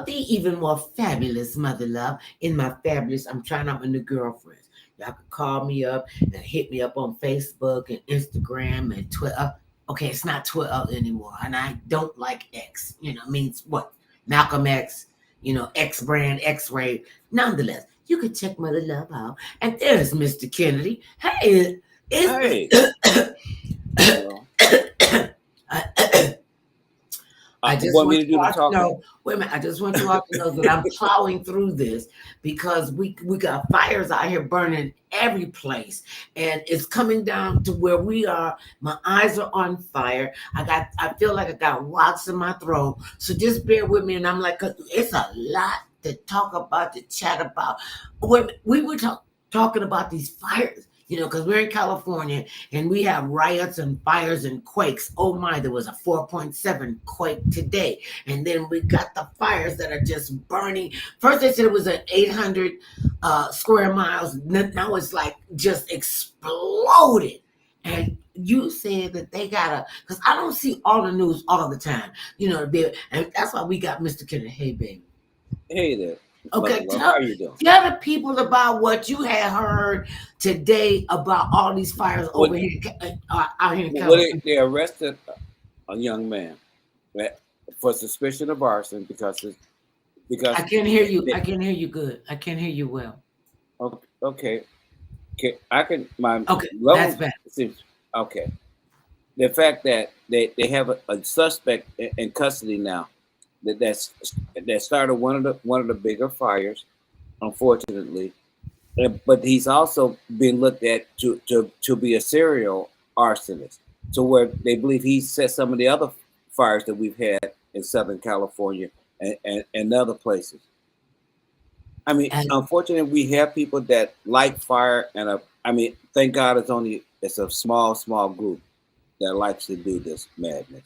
the even more fabulous mother love in my fabulous, I'm trying out my new girlfriends. Y'all can call me up and hit me up on Facebook and Instagram and Twitter. Okay, it's not Twitter anymore. And I don't like X. Means what? Malcolm X, X brand, X ray. Nonetheless, you can check Mother Love out. And there's Mr. Kennedy. Hey, Hey. I just want want me to do you the all to talking? know. Wait a minute. I just want you all to know that I'm plowing through this because we got fires out here burning every place, and it's coming down to where we are. My eyes are on fire. I feel like I got rocks in my throat. So just bear with me. And I'm like, it's a lot to talk about, to chat about. When we were talking about these fires. Because we're in California and we have riots and fires and quakes. Oh my, there was a 4.7 quake today. And then we got the fires that are just burning. First they said it was at 800 square miles. Now it's like just exploded. And you said that they gotta, because I don't see all the news all the time. And that's why we got Mr. Kennedy. Hey, baby. Hey there. Okay, how are you doing? Tell the people about what you had heard today about all these fires out here in California. They arrested a young man for suspicion of arson because I can't hear you. I can't hear you good. I can't hear you well. Okay. I can. Okay, that's bad. Okay. The fact that they have a suspect in custody now. That started one of the bigger fires, unfortunately, but he's also been looked at to be a serial arsonist. So where they believe he set some of the other fires that we've had in Southern California and other places. I mean, unfortunately, we have people that like fire, and thank God it's a small group that likes to do this madness.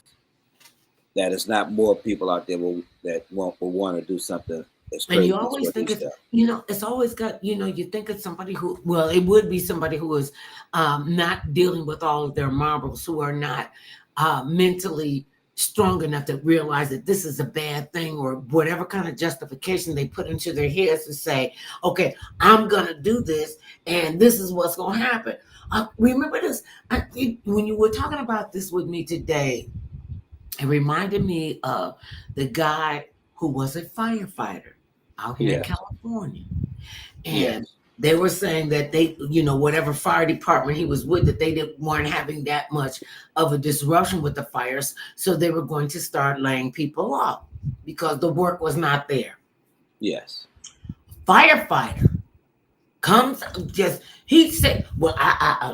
That is not more people out there that will want to do something. And you always think it's always got, you think it's somebody who, well, it would be somebody who is not dealing with all of their marbles, who are not mentally strong enough to realize that this is a bad thing, or whatever kind of justification they put into their heads to say, okay, I'm going to do this and this is what's going to happen. Remember this, when you were talking about this with me today, it reminded me of the guy who was a firefighter out here in California. And they were saying that they, whatever fire department he was with, that they weren't having that much of a disruption with the fires. So they were going to start laying people off because the work was not there. Yes. Firefighter comes he said, well,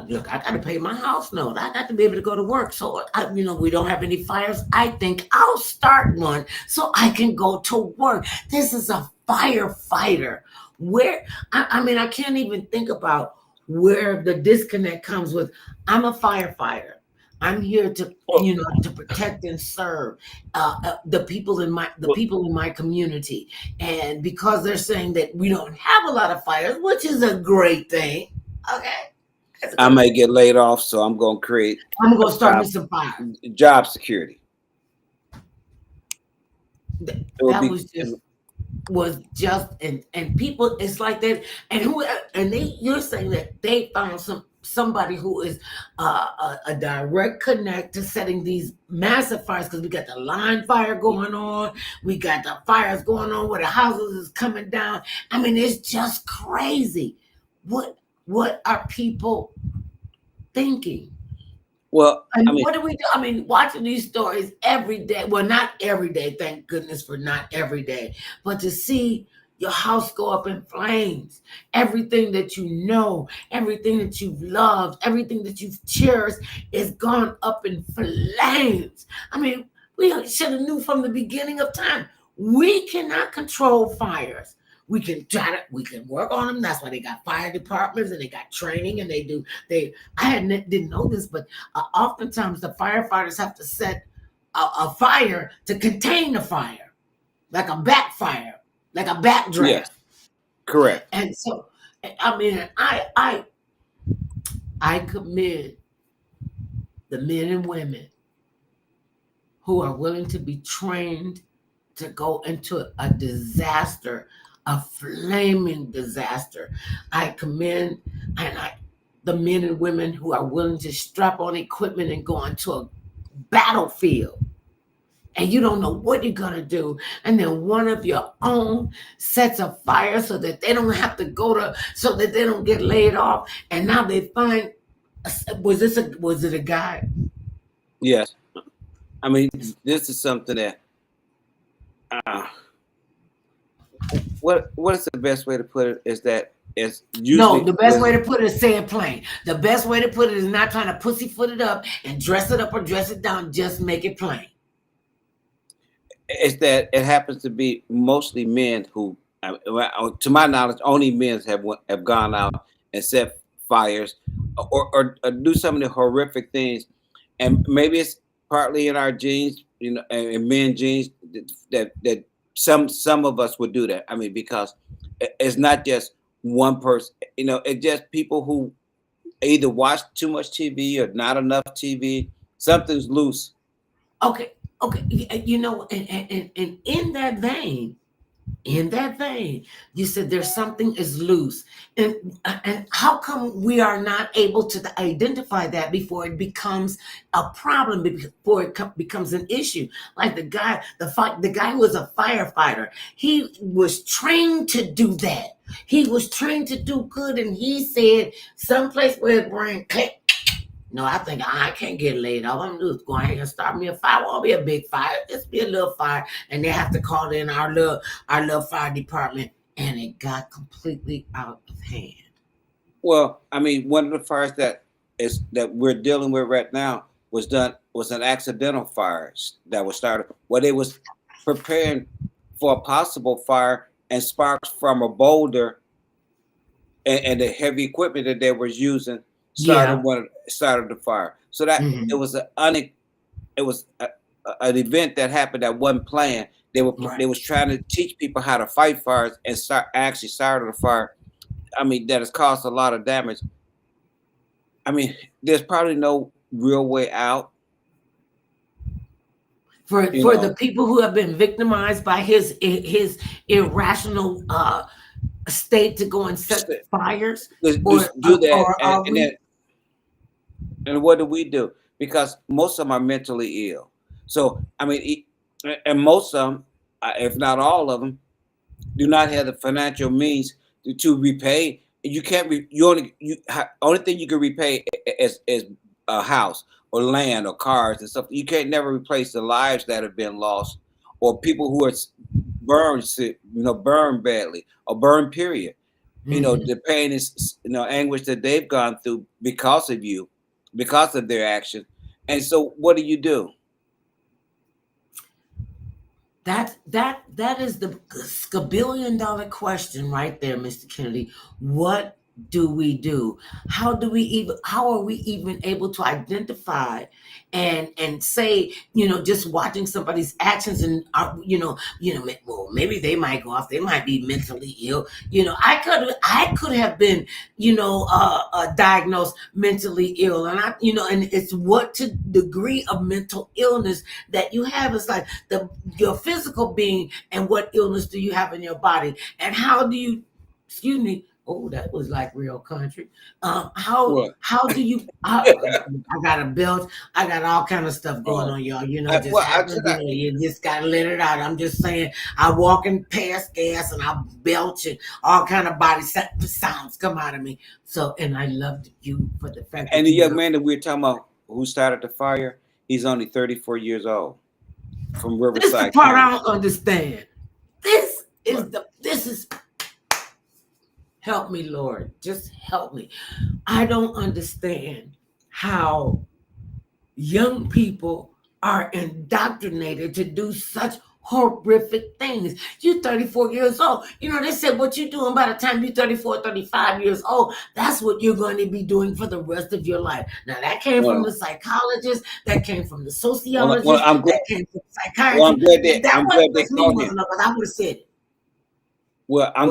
look, I got to pay my house note. I got to be able to go to work. So, we don't have any fires. I think I'll start one so I can go to work. This is a firefighter. I can't even think about where the disconnect comes with. I'm a firefighter. I'm here to, to protect and serve the people in my community. And because they're saying that we don't have a lot of fires, which is a great thing. Okay. I may get laid off, so I'm going to start with some fire. Job security. That was just and people, it's like that. And you're saying that they found somebody who is a direct connect to setting these massive fires, because we got the line fire going on, we got the fires going on where the houses is coming down. It's just crazy. What are people thinking? Well, what do we do? Watching these stories every day. Well, not every day, thank goodness for not every day, but to see your house go up in flames, everything that everything that you've loved, everything that you've cherished is gone up in flames. We should have knew from the beginning of time. We cannot control fires. We can work on them. That's why they got fire departments and they got training, and didn't know this, but oftentimes the firefighters have to set a fire to contain the fire, like a backfire, like a backdraft. Yes, correct. And so, I commend the men and women who are willing to be trained to go into a disaster, a flaming disaster. I commend the men and women who are willing to strap on equipment and go into a battlefield, and you don't know what you're going to do, and then one of your own sets a fire so that they don't have to so that they don't get laid off, and now they find, was it a guy? Yes. I mean, this is something that what is the best way to put it is that it's usually the best way to put it is say it plain. The best way to put it is not trying to pussyfoot it up and dress it up or dress it down. Just make it plain. It's that it happens to be mostly men who, to my knowledge, only men have gone out and set fires or do some of the horrific things, and maybe it's partly in our genes, in men genes that some of us would do that. I mean, because it's not just one person, it's just people who either watch too much TV or not enough TV. Something's loose. Okay, and in that vein, you said there's something is loose, and how come we are not able to identify that before it becomes a problem, before it becomes an issue? Like the guy who was a firefighter, he was trained to do that. He was trained to do good, and he said someplace where his brain click. No, I think I can't get laid off. I'm just going ahead and start me a fire. It won't be a big fire. Just be a little fire. And they have to call in our little fire department. And it got completely out of hand. Well, I mean, one of the fires that we're dealing with right now was an accidental fire that was started where they was preparing for a possible fire, and sparks from a boulder and the heavy equipment that they were using started the fire. So that it was an an event that happened that wasn't planned. They was trying to teach people how to fight fires and started a fire. I mean, that has caused a lot of damage. I mean, there's probably no real way out for the people who have been victimized by his irrational state to go and set fires. Do that, and what do we do? Because most of them are mentally ill. So I mean, and most of them, if not all of them, do not have the financial means to repay. You can't. Only thing you can repay is a house or land or cars and stuff. You can't never replace the lives that have been lost, or people who are burned badly or burned. Period. The pain is anguish that they've gone through because of you, because of their action. And so, what do? That is the $1 billion question right there, Mr. Kennedy. What do we do? How are we even able to identify and say, just watching somebody's actions and well, maybe they might go off, they might be mentally ill. I could have been, diagnosed mentally ill, and and it's what to degree of mental illness that you have. It's like your physical being, and what illness do you have in your body, and how do you, excuse me. Oh, that was like real country. How do you? I got a belt. I got all kind of stuff going on, y'all. You just gotta let it out. I'm just saying. I walking past gas and I belch and all kind of body sounds come out of me. So, and I loved you for the fact. And the young man that we were talking about who started the fire, he's only 34 years old from Riverside. This is the part I don't understand. This is. Help me, Lord. Just help me. I don't understand how young people are indoctrinated to do such horrific things. You're 34 years old. They said what you're doing by the time you're 34, 35 years old, that's what you're going to be doing for the rest of your life. Now, that came from the psychologist, that came from the sociologist, that came from the psychiatrist. Well, I'm glad they called him. I would have said it. Well, I'm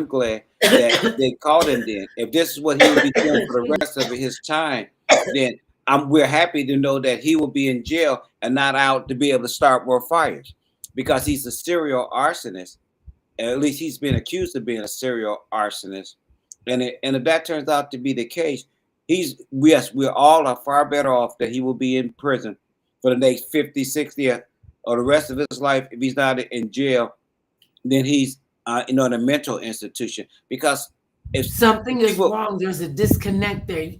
glad that they called him then. If this is what he will be doing for the rest of his time, then we're happy to know that he will be in jail and not out to be able to start more fires. because he's a serial arsonist. At least he's been accused of being a serial arsonist. And if that turns out to be the case, we all are far better off that he will be in prison for the next 50, 60, or the rest of his life if he's not in jail, then he's in a mental institution. Because if something is wrong, there's a disconnect there,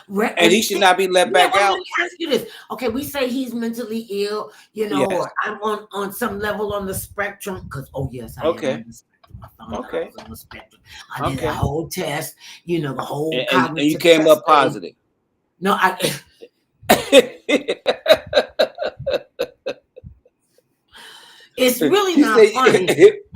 and he should not be let back out. Let me ask you this. Okay, we say he's mentally ill, yes. Or I'm on some level on the spectrum, because yes, I am on the spectrum. I found out I was on the spectrum. I did a whole test, the whole and you came up positive. No, it's really not funny.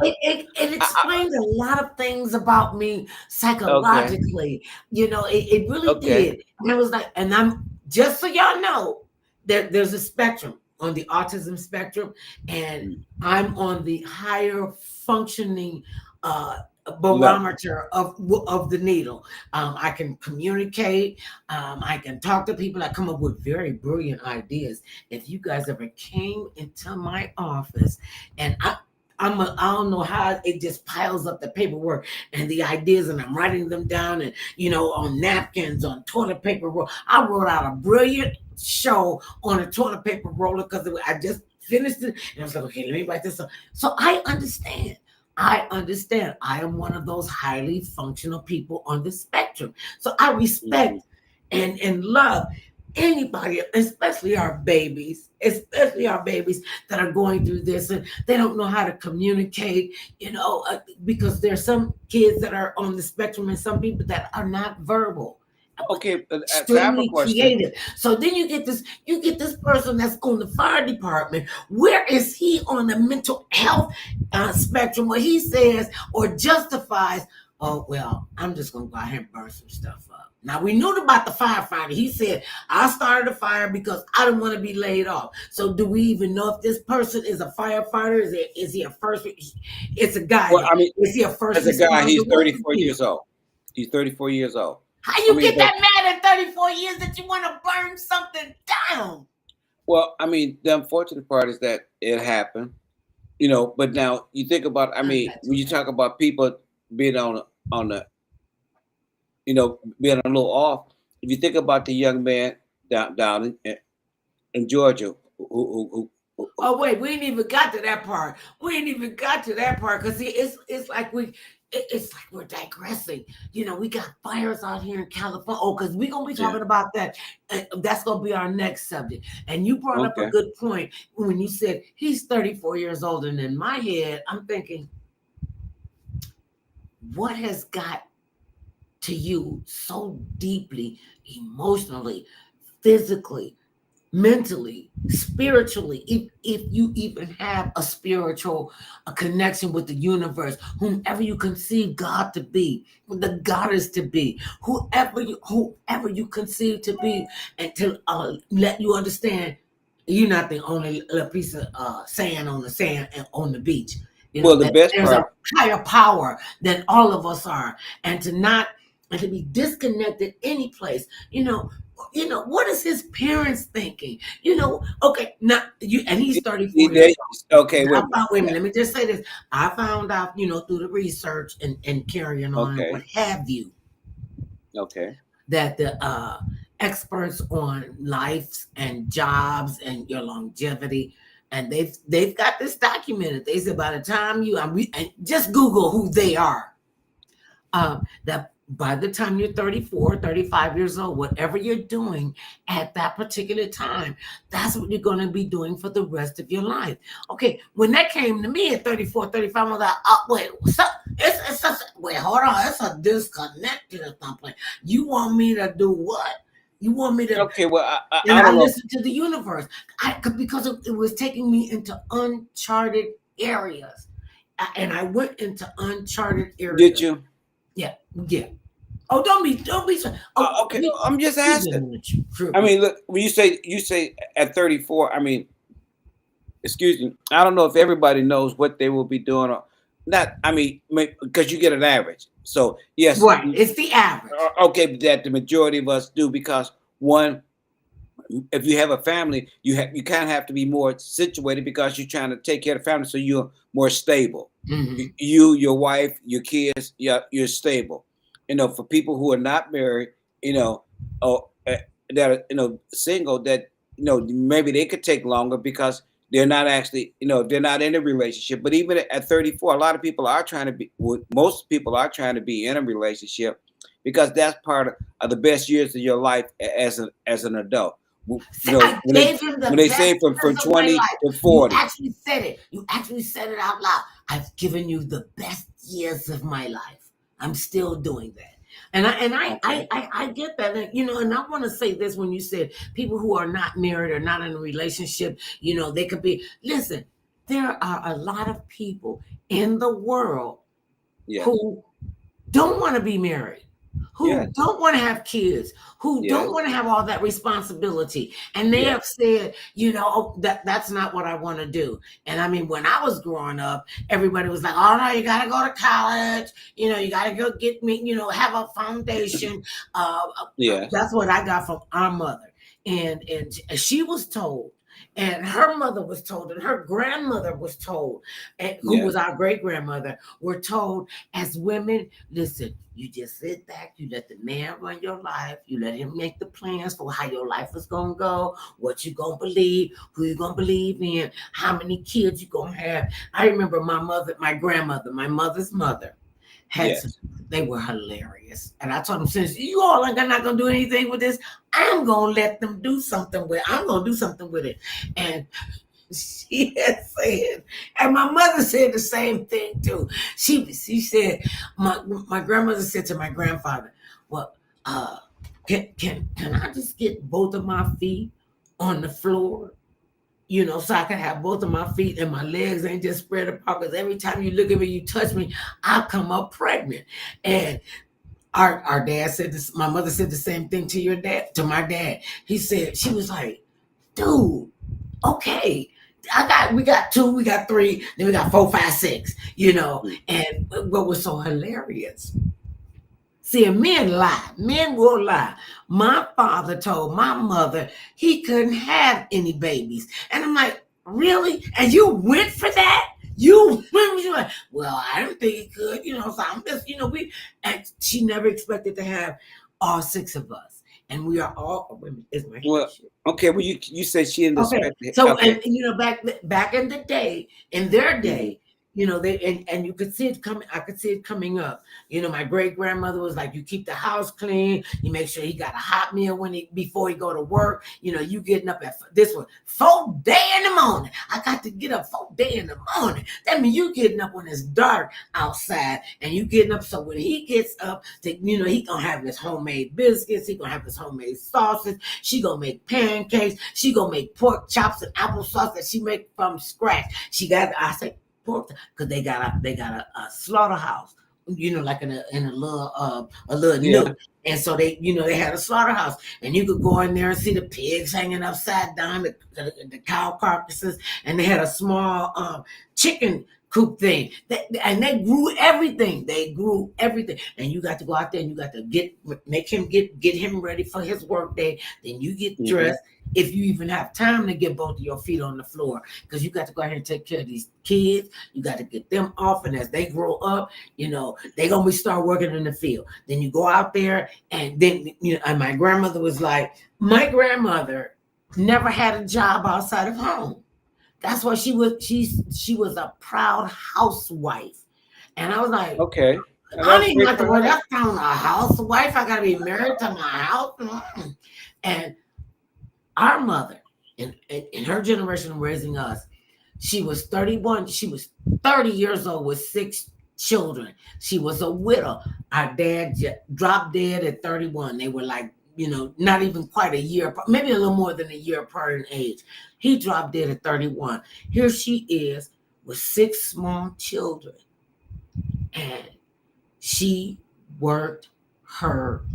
It explains a lot of things about me psychologically. It really did. And it was like, and I'm just so y'all know that there's a spectrum on the autism spectrum, and I'm on the higher functioning barometer of the needle. I can communicate. I can talk to people. I come up with very brilliant ideas. If you guys ever came into my office, and I don't know how it just piles up the paperwork and the ideas, and I'm writing them down, and on napkins, on toilet paper roll. I wrote out a brilliant show on a toilet paper roller because I just finished it, and I was like, okay, let me write this up. So I understand. I am one of those highly functional people on the spectrum. So I respect and love anybody, especially our babies that are going through this and they don't know how to communicate, because there's some kids that are on the spectrum and some people that are not verbal. Okay, extremely creative. So then you get this person that's on the fire department. Where is he on the mental health spectrum where he says or justifies, oh, well, I'm just going to go ahead and burn some stuff up. Now, we knew about the firefighter. He said, I started a fire because I didn't want to be laid off. So do we even know if this person is a firefighter? Is he a first? It's a guy. Well, I mean, is he a first? As a guy, he's 34 years old. He's 34 years old. How you get that mad at 34 years that you want to burn something down? Well, I mean, the unfortunate part is that it happened, but now you think about, when you talk about people being on the, being a little off, if you think about the young man down in Georgia who oh, wait, we ain't even got to that part. Because it's like we're digressing. We got fires out here in California. Oh, because we're going to be talking about that. That's going to be our next subject. And you brought up a good point when you said he's 34 years old. And in my head, I'm thinking, what has got to you so deeply, emotionally, physically, mentally, spiritually, if you even have a spiritual connection with the universe, whomever you conceive God to be, the goddess to be, whoever you conceive to be, and to let you understand you're not the only little piece of sand on the beach. Well, the best there's part, a higher power than all of us are, and to be disconnected any place, what is his parents thinking? Okay, now and he's 34 years old. Okay, wait a minute, let me just say this. I found out, through the research and carrying on and what have you. Okay. That the experts on lives and jobs and your longevity, and they've got this documented. They said by the time and just Google who they are, that by the time you're 34, 35 years old, whatever you're doing at that particular time, that's what you're going to be doing for the rest of your life. Okay, when that came to me at 34, 35, I was like, wait, hold on, it's a disconnect or something. You want me to do what? You want me to? Okay, well, I listened to the universe because it was taking me into uncharted areas, and I went into uncharted areas. Did you? Yeah. Oh, don't be. Oh, okay, I'm just asking. I mean, look, when you say at 34, excuse me, I don't know if everybody knows what they will be doing or not. Because you get an average. So yes, right, it's the average. Okay, that the majority of us do, because one, if you have a family, you kind of have to be more situated because you're trying to take care of the family, so you're more stable. Mm-hmm. You, your wife, your kids, you're stable. For people who are not married, or that are single, that maybe they could take longer because they're not actually they're not in a relationship. But even at 34, a lot of people are trying to be. Most people are trying to be in a relationship because that's part of the best years of your life as an adult. I When gave him the they best say from years of my 20 life. to You 40. actually said it. You actually said it out loud. I've given you the best years of my life. I'm still doing that. And I get that. And, and I want to say this when you said people who are not married or not in a relationship, they could be, listen, there are a lot of people in the world who don't want to be married, who don't want to have kids, who don't want to have all that responsibility. And they have said, that's not what I want to do. And I mean, when I was growing up, everybody was like, oh no, you got to go to college. You got to go get me, have a foundation. That's what I got from our mother. And she was told, and her mother was told, and her grandmother was told, and who was our great grandmother, were told, as women, listen, you just sit back, you let the man run your life, you let him make the plans for how your life is gonna go, what you gonna believe, who you gonna believe in, how many kids you gonna have. I remember my grandmother, my mother's mother, they were hilarious. And I told them, since you all are not going to do anything with this, I'm going to let them do something with it. I'm going to do something with it. And she had said, and my mother said the same thing too. She said, my grandmother said to my grandfather, well, can I just get both of my feet on the floor? So I can have both of my feet and my legs ain't just spread apart, because every time you look at me, you touch me, I'll come up pregnant. And our dad said this, my mother said the same thing to my dad. She was like, dude, okay. We got 2, we got 3, then we got 4, 5, 6, and what was so hilarious. See, men lie. Men will lie. My father told my mother he couldn't have any babies. And I'm like, really? And you went for that? You went? Well, I didn't think he could, so I'm just, and she never expected to have all 6 of us. And we are all women. Okay, well, you said she in the So, and back in the day, in their day, they and you could see it coming. I could see it coming up. My great grandmother was like, you keep the house clean. You make sure he got a hot meal before he go to work. You getting up at this one 4 day in the morning. I got to get up 4 day in the morning. That means you getting up when it's dark outside, and you getting up so when he gets up, he gonna have his homemade biscuits. He gonna have his homemade sausage. She gonna make pancakes. She gonna make pork chops and applesauce that she make from scratch. I say pork because they got a slaughterhouse, like in a little nook. And so they had a slaughterhouse, and you could go in there and see the pigs hanging upside down, the cow carcasses, and they had a small chicken coop thing. And they grew everything. And you got to go out there and you got to get him ready for his work day. Then you get dressed. If you even have time to get both of your feet on the floor, because you got to go ahead and take care of these kids. You got to get them off. And as they grow up, they're going to start working in the field. Then you go out there, and then, and my grandmother was like, my grandmother never had a job outside of home. That's why she was a proud housewife. And I was like, okay. I don't even like the word that's called a housewife. I gotta be married to my house. And our mother, in her generation raising us, she was 31. She was 30 years old with 6 children. She was a widow. Our dad dropped dead at 31. They were like, not even quite a year, maybe a little more than a year apart in age. He dropped dead at 31. Here she is with 6 small children. And she worked her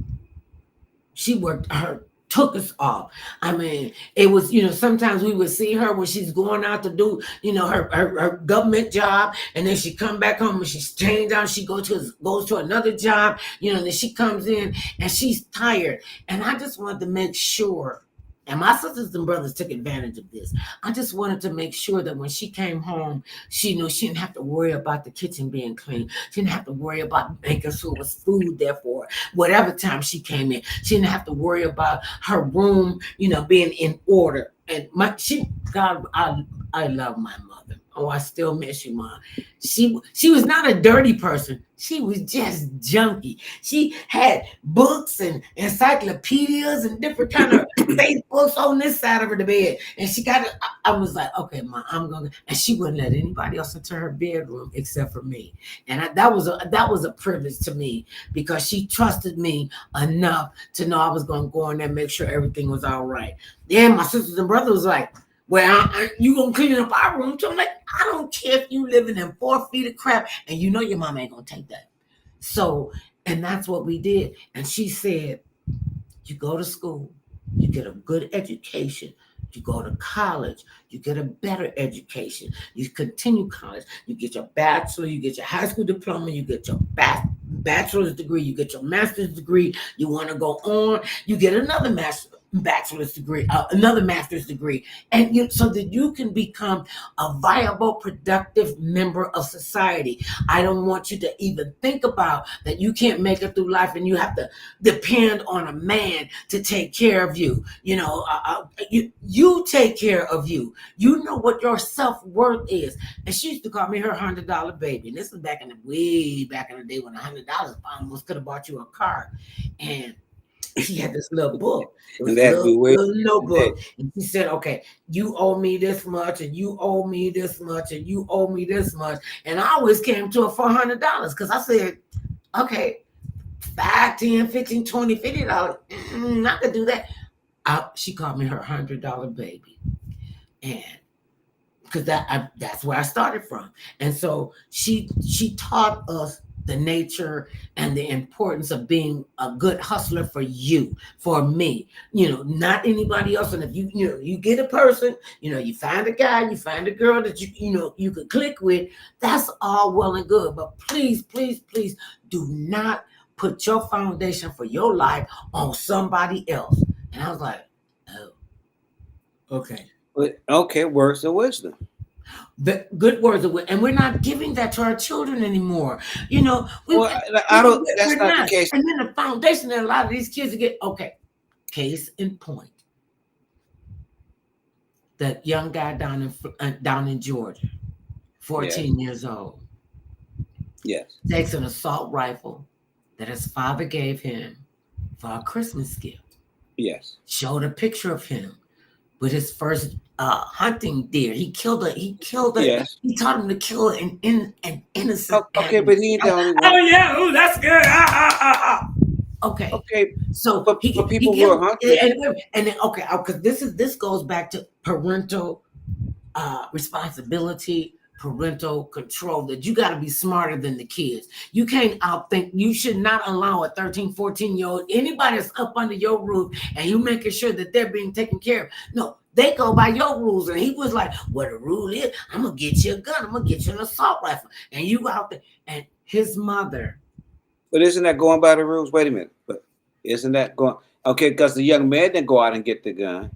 took us off. I mean, it was, sometimes we would see her when she's going out to do, her government job, and then she come back home and she's changed out. She goes to another job, and then she comes in and she's tired. And I just wanted to make sure And my sisters and brothers took advantage of this. I just wanted to make sure that when she came home, she knew she didn't have to worry about the kitchen being clean. She didn't have to worry about making sure there was food there for her. Whatever time she came in, she didn't have to worry about her room, being in order. And God, I love my mother. Oh, I still miss you, Mom. She was not a dirty person. She was just junky. She had books and encyclopedias and different kind of Facebooks on this side of the bed. And she got it. I was like, okay, Mom, I'm gonna. And she wouldn't let anybody else into her bedroom except for me. And that was a privilege to me because she trusted me enough to know I was gonna go in there and make sure everything was all right. Then my sisters and brothers was like, well, you gonna clean up our room too? I'm like, I don't care if you living in 4 feet of crap, and you know your mom ain't gonna take that. So, and that's what we did. And she said, you go to school, you get a good education, you go to college, you get a better education, you continue college, you get your bachelor, you get your high school diploma, you get your bachelor's degree, you get your master's degree, you want to go on, you get another bachelor's degree, another master's degree, and so that you can become a viable, productive member of society. I don't want you to even think about that you can't make it through life and you have to depend on a man to take care of you. You take care of you. You know what your self-worth is. And she used to call me her $100 baby. And this was way back in the day when $100 almost could have bought you a car. And she had this little book. It was a little notebook. And she said, okay, you owe me this much, and you owe me this much, and you owe me this much. And I always came to her for $100 because I said, okay, $5, $10, $15, $20, $50. I could do that. She called me her $100 baby. And because that's where I started from. And so she taught us the nature and the importance of being a good hustler for you, for me, not anybody else. And if you get a person, you find a guy, you find a girl that you could click with, that's all well and good. But please, please, please do not put your foundation for your life on somebody else. And I was like, oh, okay. Okay, words of wisdom. The good words of wisdom, and we're not giving that to our children anymore. I don't. That's not the case. And then the foundation that a lot of these kids get. Okay, case in point, that young guy down in Georgia, 14 years old. Yes. Takes an assault rifle that his father gave him for a Christmas gift. Yes. Showed a picture of him with his first hunting deer. He killed a. Yes. He taught him to kill an innocent. Okay, but he ain't the only one. Oh yeah, oh that's good. Okay. Okay. So for people who are hunters, and then because this goes back to parental responsibility, parental control, that you got to be smarter than the kids. You can't outthink. You should not allow a 13, 14-year-old, anybody that's up under your roof and you making sure that they're being taken care of. No, they go by your rules. And he was like, well, the rule is I'm going to get you a gun. I'm going to get you an assault rifle. And you out there. And his mother. But isn't that going by the rules? Wait a minute. But isn't that going? Okay, because the young man didn't go out and get the gun.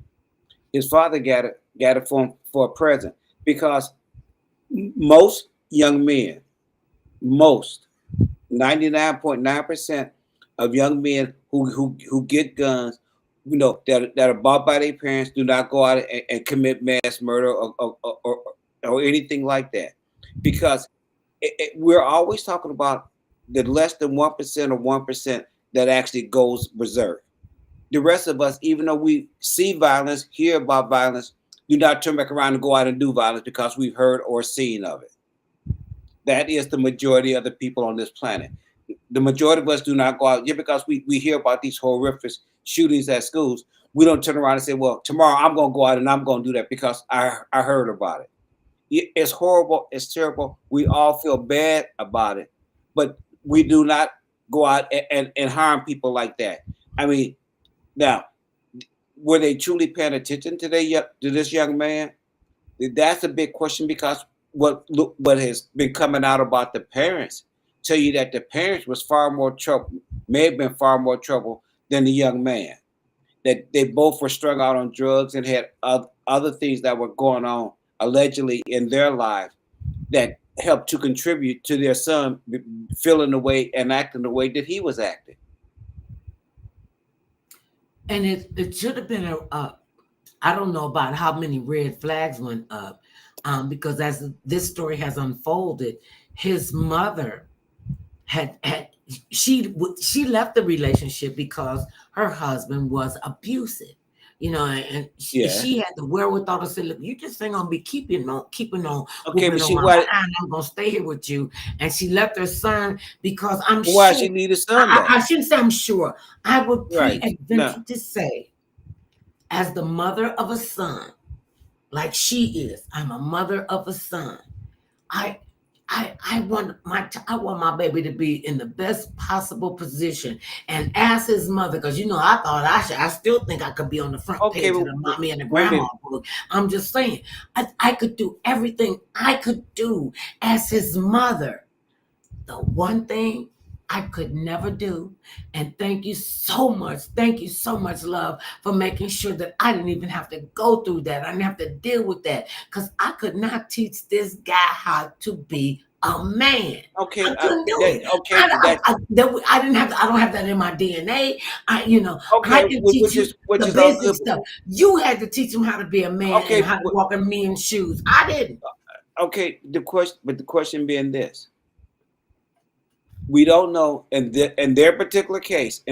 His father got it for a present. Because most young men, 99.9% of young men who get guns, that are bought by their parents, do not go out and commit mass murder or anything like that. Because we're always talking about the less than 1% or 1% that actually goes berserk. The rest of us, even though we see violence, hear about violence, do not turn back around and go out and do violence because we've heard or seen of it. That is the majority of the people on this planet. The majority of us do not go out just because we hear about these horrific shootings at schools. We don't turn around and say, well, tomorrow I'm going to go out and I'm going to do that because I heard about it. It's horrible. It's terrible. We all feel bad about it, but we do not go out and harm people like that. I mean, now, were they truly paying attention to this young man? That's a big question, because what has been coming out about the parents tell you that the parents was far more trouble, may have been far more trouble than the young man. that they both were strung out on drugs and had other things that were going on allegedly in their lives that helped to contribute to their son feeling the way and acting the way that he was acting. And it should have been I don't know about how many red flags went up, because as this story has unfolded, his mother she left the relationship because her husband was abusive, and she had the wherewithal to say, "Look, you just ain't gonna be keeping on Okay, but I'm gonna stay here with you." And she left her son because I'm sure. Why she need a son? I shouldn't say I'm sure. I would venture to say, as the mother of a son, like she is, I'm a mother of a son. I want my baby to be in the best possible position, and ask his mother, because I still think I could be on the front page of the mommy and the grandma book. I'm just saying, I could do everything I could do as his mother. The one thing I could never do, and thank you so much, love, for making sure that I didn't even have to go through that. I didn't have to deal with that, because I could not teach this guy how to be a man. Okay, I couldn't do it. Okay, I don't have that in my DNA. I can teach you the basic stuff. You had to teach him how to be a man and how to walk in men's shoes. I didn't. Okay, the question being this. We don't know in their particular case,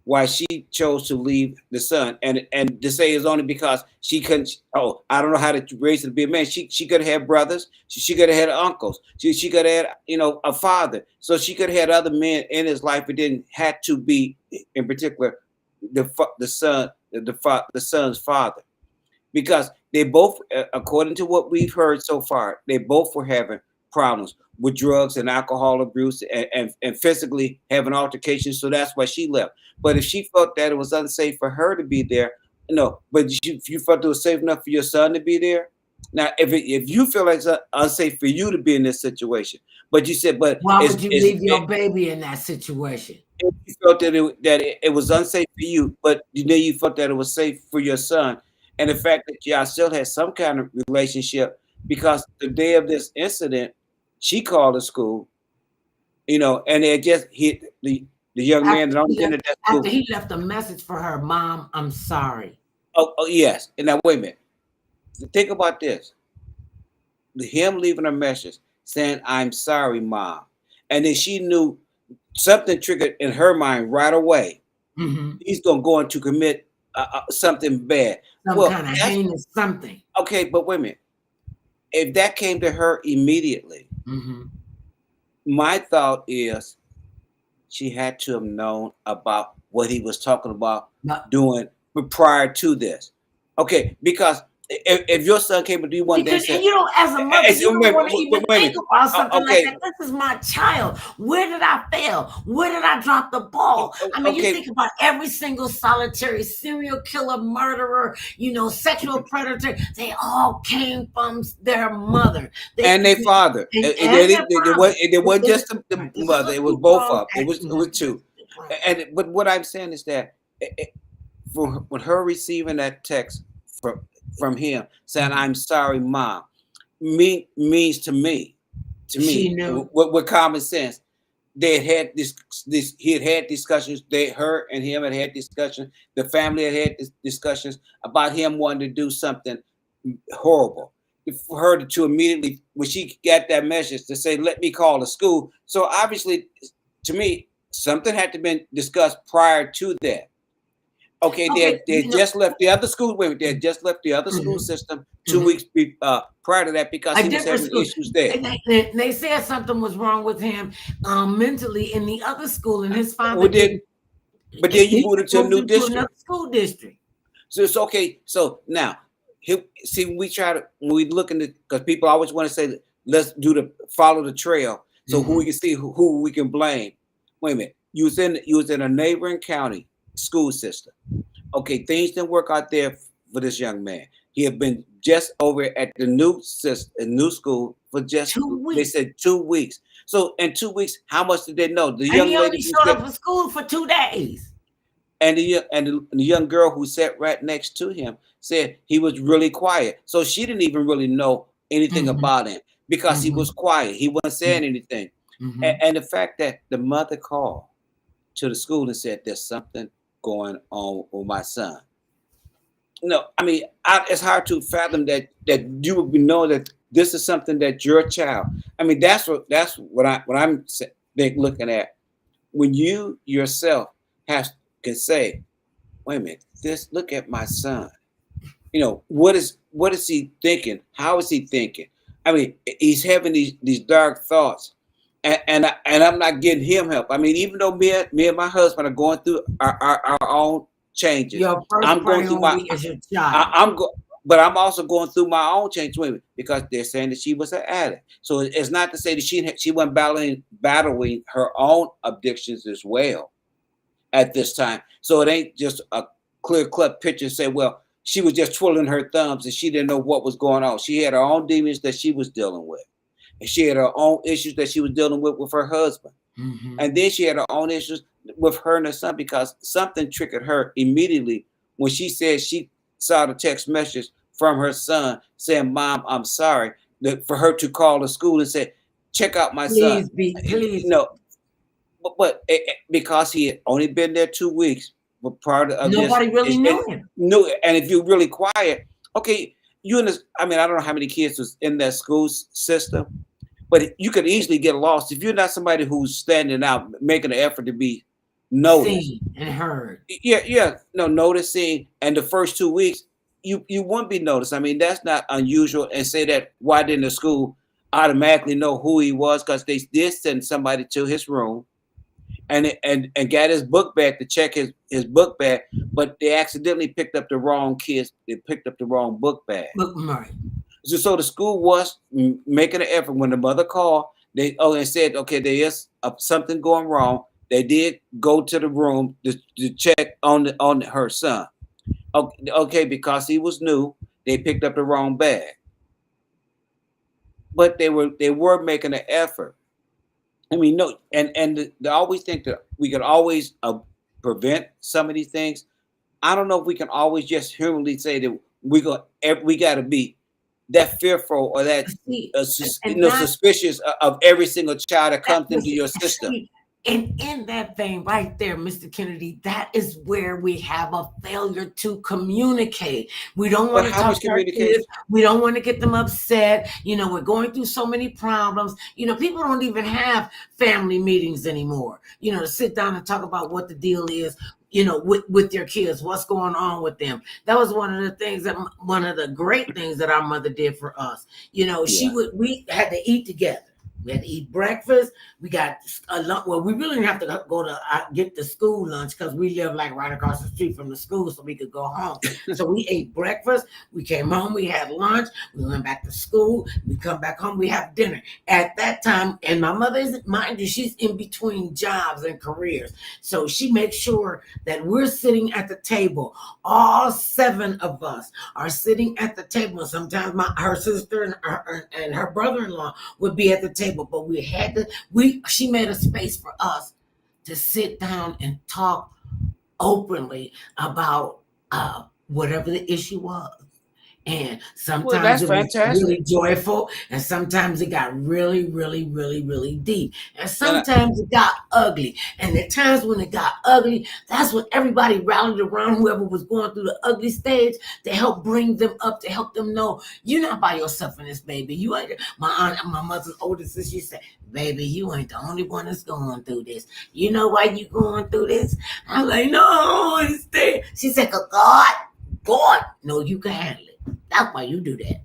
why she chose to leave the son, and to say it's only because she couldn't. Oh, I don't know how to raise him to be a man. She could have had brothers. She could have had uncles. She could have had a father. So she could have had other men in his life. It didn't have to be in particular the son's father, because they both, according to what we've heard so far, they both were having problems with drugs and alcohol abuse and physically having altercations. So that's why she left. But if she felt that it was unsafe for her to be there, but you felt it was safe enough for your son to be there. Now, if you feel like it's unsafe for you to be in this situation, but you said, but why would you leave your baby in that situation? If you felt that it was unsafe for you, but you felt that it was safe for your son, and the fact that y'all still had some kind of relationship, because the day of this incident, she called the school, and they just hit the young man that only been at that school. After he left a message for her, "Mom, I'm sorry." Oh yes. And now wait a minute. Think about this. Him leaving a message saying, "I'm sorry, Mom," and then she knew something triggered in her mind right away. Mm-hmm. He's gonna go on to commit something bad, some kind of heinous something. Okay, but wait a minute. If that came to her immediately, mm-hmm. my thought is she had to have known about what he was talking about doing prior to this. Okay, because if your son came to do one day, as a mother, you don't want to even think about something like that. This is my child. Where did I fail? Where did I drop the ball? I mean, you think about every single solitary serial killer, murderer, sexual predator. They all came from their mother and their father. It wasn't just the mother. It was both of them. It was two. But what I'm saying is that when her receiving that text from him saying, "I'm sorry, Mom," means to me, with common sense, they had he had discussions. Her and him had discussions. The family had discussions about him wanting to do something horrible. For her to immediately, when she got that message, to say, "Let me call the school." So obviously, to me, something had to been discussed prior to that. Okay, they just left the other school. Wait, they had just left the other school system 2 weeks prior to that, because he was having issues there. And they said something was wrong with him mentally in the other school, and his father but then you moved into a new district, another school district. So it's okay. So now, when we look into, because people always want to say, let's follow the trail, so who we can see, who we can blame. Wait a minute, you was in a neighboring county school system. Okay, things didn't work out there for this young man. He had been just over at the new school for just 2 weeks. They said 2 weeks. So in 2 weeks, how much did they know? The young lady only showed up for school for 2 days. the young girl who sat right next to him said he was really quiet. So she didn't even really know anything Mm-hmm. about him because he Mm-hmm. was quiet. He wasn't saying anything. Mm-hmm. And the fact that the mother called to the school and said there's something going on with my son. No, I mean, it's hard to fathom that you would know that this is something that your child. I mean, that's what I'm looking at. When you yourself can say, "Wait a minute, this look at my son." What is he thinking? How is he thinking? I mean, he's having these dark thoughts, and I'm not getting him help. I mean, even though me and my husband are going through our own changes, Your first I'm going through my priority is your child. I'm go, but I'm also going through my own change with it because they're saying that she was an addict. So it's not to say that she wasn't battling her own addictions as well at this time. So it ain't just a clear cut picture say, well, she was just twiddling her thumbs and she didn't know what was going on. She had her own demons that she was dealing with, and she had her own issues that she was dealing with her husband. Mm-hmm. And then she had her own issues with her and her son because something triggered her immediately when she said she saw the text message from her son saying, "Mom, I'm sorry." For her to call the school and say, "Check out my son." Please. But because he had only been there 2 weeks, but part of Nobody really knew him. No, and if you're really quiet, okay, you in this. I mean, I don't know how many kids was in that school system, but you could easily get lost if you're not somebody who's standing out, making an effort to be noticed, seen and heard. Noticing. And the first 2 weeks, you wouldn't be noticed. I mean, that's not unusual. And say that why didn't the school automatically know who he was? Because they did send somebody to his room and got his book bag to check his book bag, but they accidentally picked up the wrong kids. They picked up the wrong book bag. Right. So the school was making an effort. When the mother called, and said, okay, there is something going wrong. They did go to the room to check on her son. Okay, because he was new, they picked up the wrong bag. But they were making an effort. I mean, no, and they always think that we can always prevent some of these things. I don't know if we can always just humanly say that we got to be that fearful or that suspicious of every single child that comes into your system. And in that vein right there, Mr. Kennedy, that is where we have a failure to communicate. We don't want to talk to our kids. We don't want to get them upset. We're going through so many problems. People don't even have family meetings anymore, to sit down and talk about what the deal is, with their kids, what's going on with them. That was one of the great things that our mother did for us. We had to eat together. We had to eat breakfast. We got a lunch. Well, we really didn't have to go to get the school lunch because we live like right across the street from the school, so we could go home. So we ate breakfast. We came home. We had lunch. We went back to school. We come back home. We have dinner. At that time, and my mother isn't, mind you, she's in between jobs and careers, so she makes sure that we're sitting at the table. All 7 of us are sitting at the table. Sometimes her sister and her brother-in-law would be at the table. But she made a space for us to sit down and talk openly about whatever the issue was. And sometimes it was really joyful, and sometimes it got really, really, really, really deep. And sometimes it got ugly. And the times when it got ugly, that's when everybody rallied around whoever was going through the ugly stage to help bring them up, to help them know you're not by yourself in this, baby. You ain't. My aunt, my mother's older sister, she said, "Baby, you ain't the only one that's going through this. You know why you going through this?" I'm like, "No, I don't understand." She said, God, no, you can handle it. That's why you do that.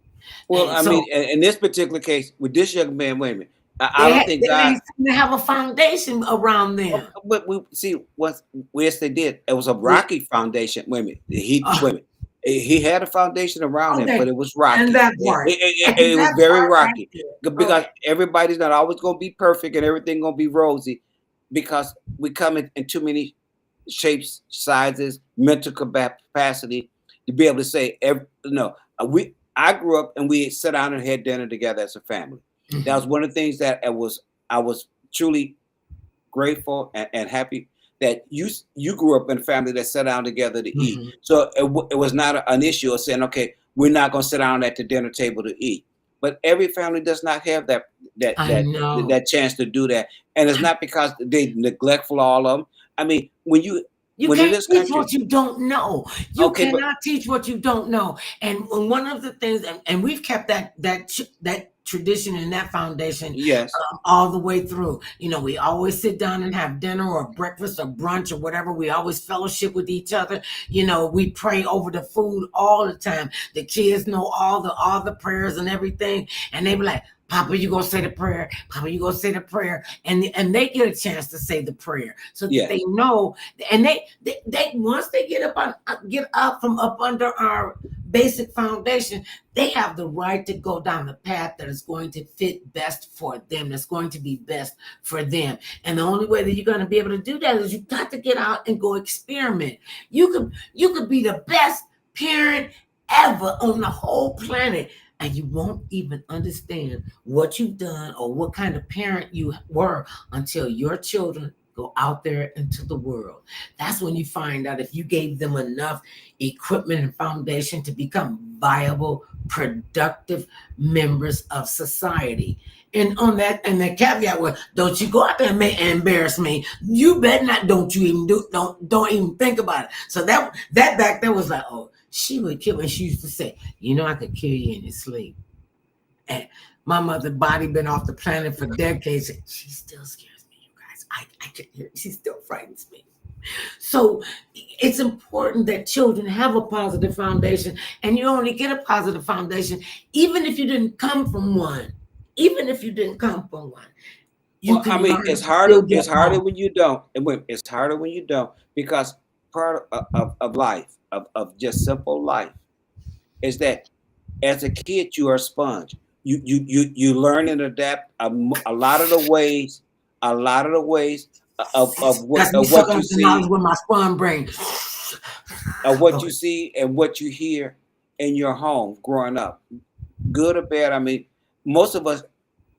Well, I mean, in this particular case, with this young man, wait a minute. I don't think God they have a foundation around them. But we see yes, they did. It was a rocky foundation. Wait a minute. He had a foundation around him, but it was rocky. And that part. It was very rocky. Because everybody's not always going to be perfect and everything going to be rosy, because we come in too many shapes, sizes, mental capacity to be able to say, I grew up and we sat down and had dinner together as a family. Mm-hmm. That was one of the things that I was truly grateful and happy that you grew up in a family that sat down together to eat. Mhm. So it was not an issue of saying, okay, we're not going to sit down at the dinner table to eat. But every family does not have I know. that chance to do that, and it's not because they neglectful all of them. I mean, when You in can't this teach country, what you don't know. You okay, but cannot teach what you don't know. And one of the things, and we've kept that tradition and that foundation yes, all the way through. You know, we always sit down and have dinner or breakfast or brunch or whatever. We always fellowship with each other. You know, we pray over the food all the time. The kids know all the prayers and everything, and they be like, Papa, you gonna say the prayer. Papa, you gonna say the prayer, and they get a chance to say the prayer, so that they yes, know. And they once they get up from up under our basic foundation, they have the right to go down the path that is going to fit best for them. That's going to be best for them. And the only way that you're going to be able to do that is you got to get out and go experiment. You could be the best parent ever on the whole planet, and you won't even understand what you've done or what kind of parent you were until your children go out there into the world. That's when you find out if you gave them enough equipment and foundation to become viable, productive members of society. And on that, and the caveat was, don't you go out there and embarrass me. You better not. Don't you even don't even think about it. So that back there was like, oh, she would kill me. She used to say, you know, I could kill you in your sleep. And my mother's body been off the planet for decades. She still scares me, you guys. I can hear. She still frightens me. So it's important that children have a positive foundation, and you only get a positive foundation even if you didn't come from one. Even if you didn't come from one, you well, I can mean, learn to still get it's harder home. when you don't, it's harder when you don't, because part of life, of just simple life, is that as a kid you are a sponge. You learn and adapt a lot of the ways, a lot of the ways That's me of what sucking you up the knowledge see, with my spawn brain. of what Go you ahead. see and what you hear in your home growing up, good or bad. I mean, most of us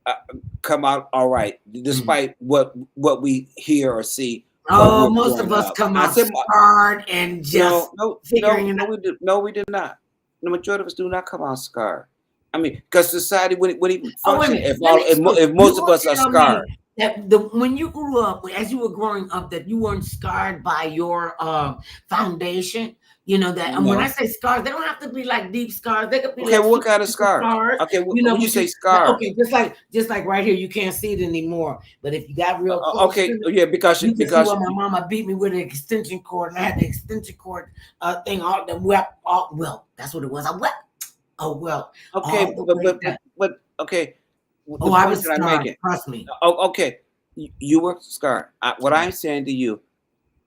uh, come out all right, Mhm. despite what we hear or see while Oh, we're most of growing us up. come I out said, scarred and just figuring it out. no, we did not. The majority of us do not come out scarred. I mean, because society wouldn't even Oh, wait a function minute. Let me explain. if You most of will us are tell me scarred. that when you grew up, as you were growing up, that you weren't scarred by your foundation. You know that, and when I No. say scars, they don't have to be like deep scars. They could be Okay, like well, what kind of superficial scars? scars. Okay, You know, when you but you say like, scars, okay, just like right here, you can't see it anymore. But if you got real close to okay, it, yeah, because you can see where my mama beat me with an extension cord, and I had the extension cord thing all the wept. All, well, that's what it was. I wept. Oh well, all okay, the way down. but okay, the Oh, I point was that I'm scarred. making. Trust me. Oh, okay, you were scarred. What I'm saying to you,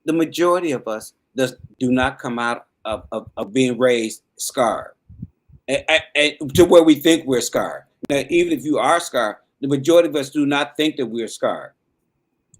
the majority of us do not come out of being raised scarred, and to where we think we're scarred. Now, even if you are scarred, the majority of us do not think that we're scarred,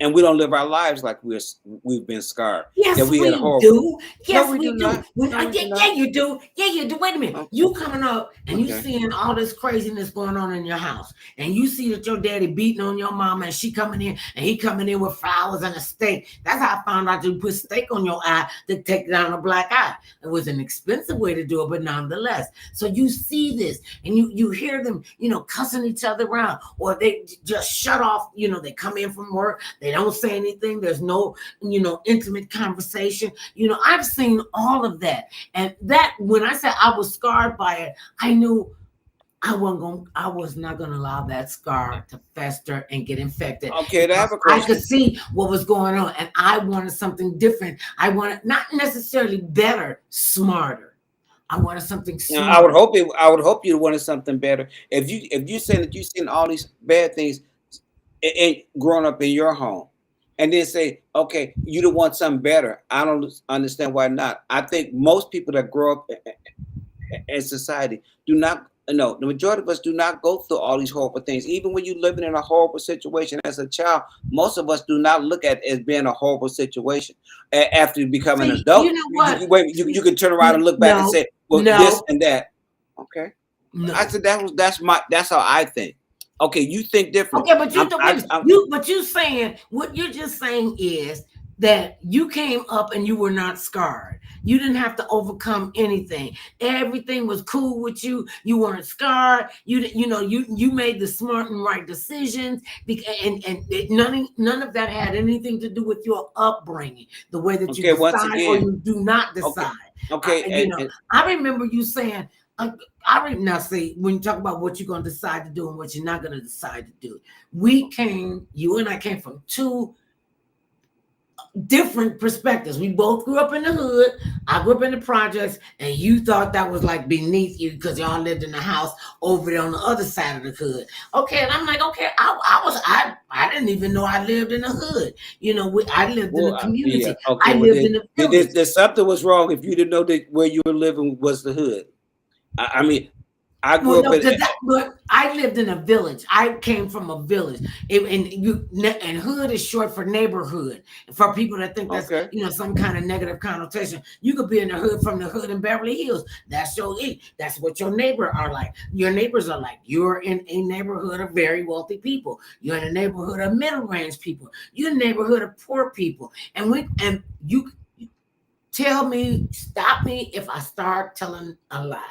and we don't live our lives like we've been scarred. That Yes, we had a we horrible. do. No, Yes, we do we do. not. When No, we yeah, do yeah, not. you do. Yeah, you do. Wait a minute. Oh, You coming up and you okay. seeing all this craziness going on in your house, and you see that your daddy beating on your mama, and she coming in, and he coming in with flowers and a steak. That's how I found out you put steak on your eye to take down a black eye. It was an expensive way to do it, but nonetheless. So you see this, and you hear them, cussing each other around, or they just shut off. They come in from work, they don't say anything. There's no intimate conversation. I've seen all of that. And that, when I said I was scarred by it, I knew I was not gonna allow that scar to fester and get infected, Okay, I because have a I could question. see what was going on, and I wanted something different. I wanted not necessarily better, smarter. I wanted something Now, smarter. I would hope you wanted something better. If you say that you've seen all these bad things growing up in your home, and then say, okay, you don't want something better. I don't understand why not. I think most people that grow up in society do not. No, the majority of us do not go through all these horrible things. Even when you're living in a horrible situation as a child, most of us do not look at it as being a horrible situation. After you become an See, adult, you know what? you can turn around and look back and No, say, well, this no, and that. Okay, I no. said that's how I think. Okay, you think different. Okay, but I'm, you don't I, wait a minute. I'm You saying what you're just saying is that you came up and you were not scarred. You didn't have to overcome anything. Everything was cool with you. You weren't scarred. You made the smart and right decisions. None of that had anything to do with your upbringing, the way that you decide or you do not decide. I remember you saying, now see, when you talk about what you're going to decide to do and what you're not going to decide to do, you and I came from two different perspectives. We both grew up in the hood. I grew up in the projects, and you thought that was like beneath you because y'all lived in the house over there on the other side of the hood. Okay, and I'm like, okay, I didn't even know I lived in the hood. I lived in the community. Yeah, okay, I lived in the village. There's something was wrong if you didn't know that where you were living was the hood. I mean, I grew up but I lived in a village. I came from a village, and hood is short for neighborhood. For people that think that's some kind of negative connotation, you could be in the hood from the hood in Beverly Hills. That's what your neighbors are like. Your neighbors are like. You're in a neighborhood of very wealthy people. You're in a neighborhood of middle range people. You're in a neighborhood of poor people. And you stop me if I start telling a lie.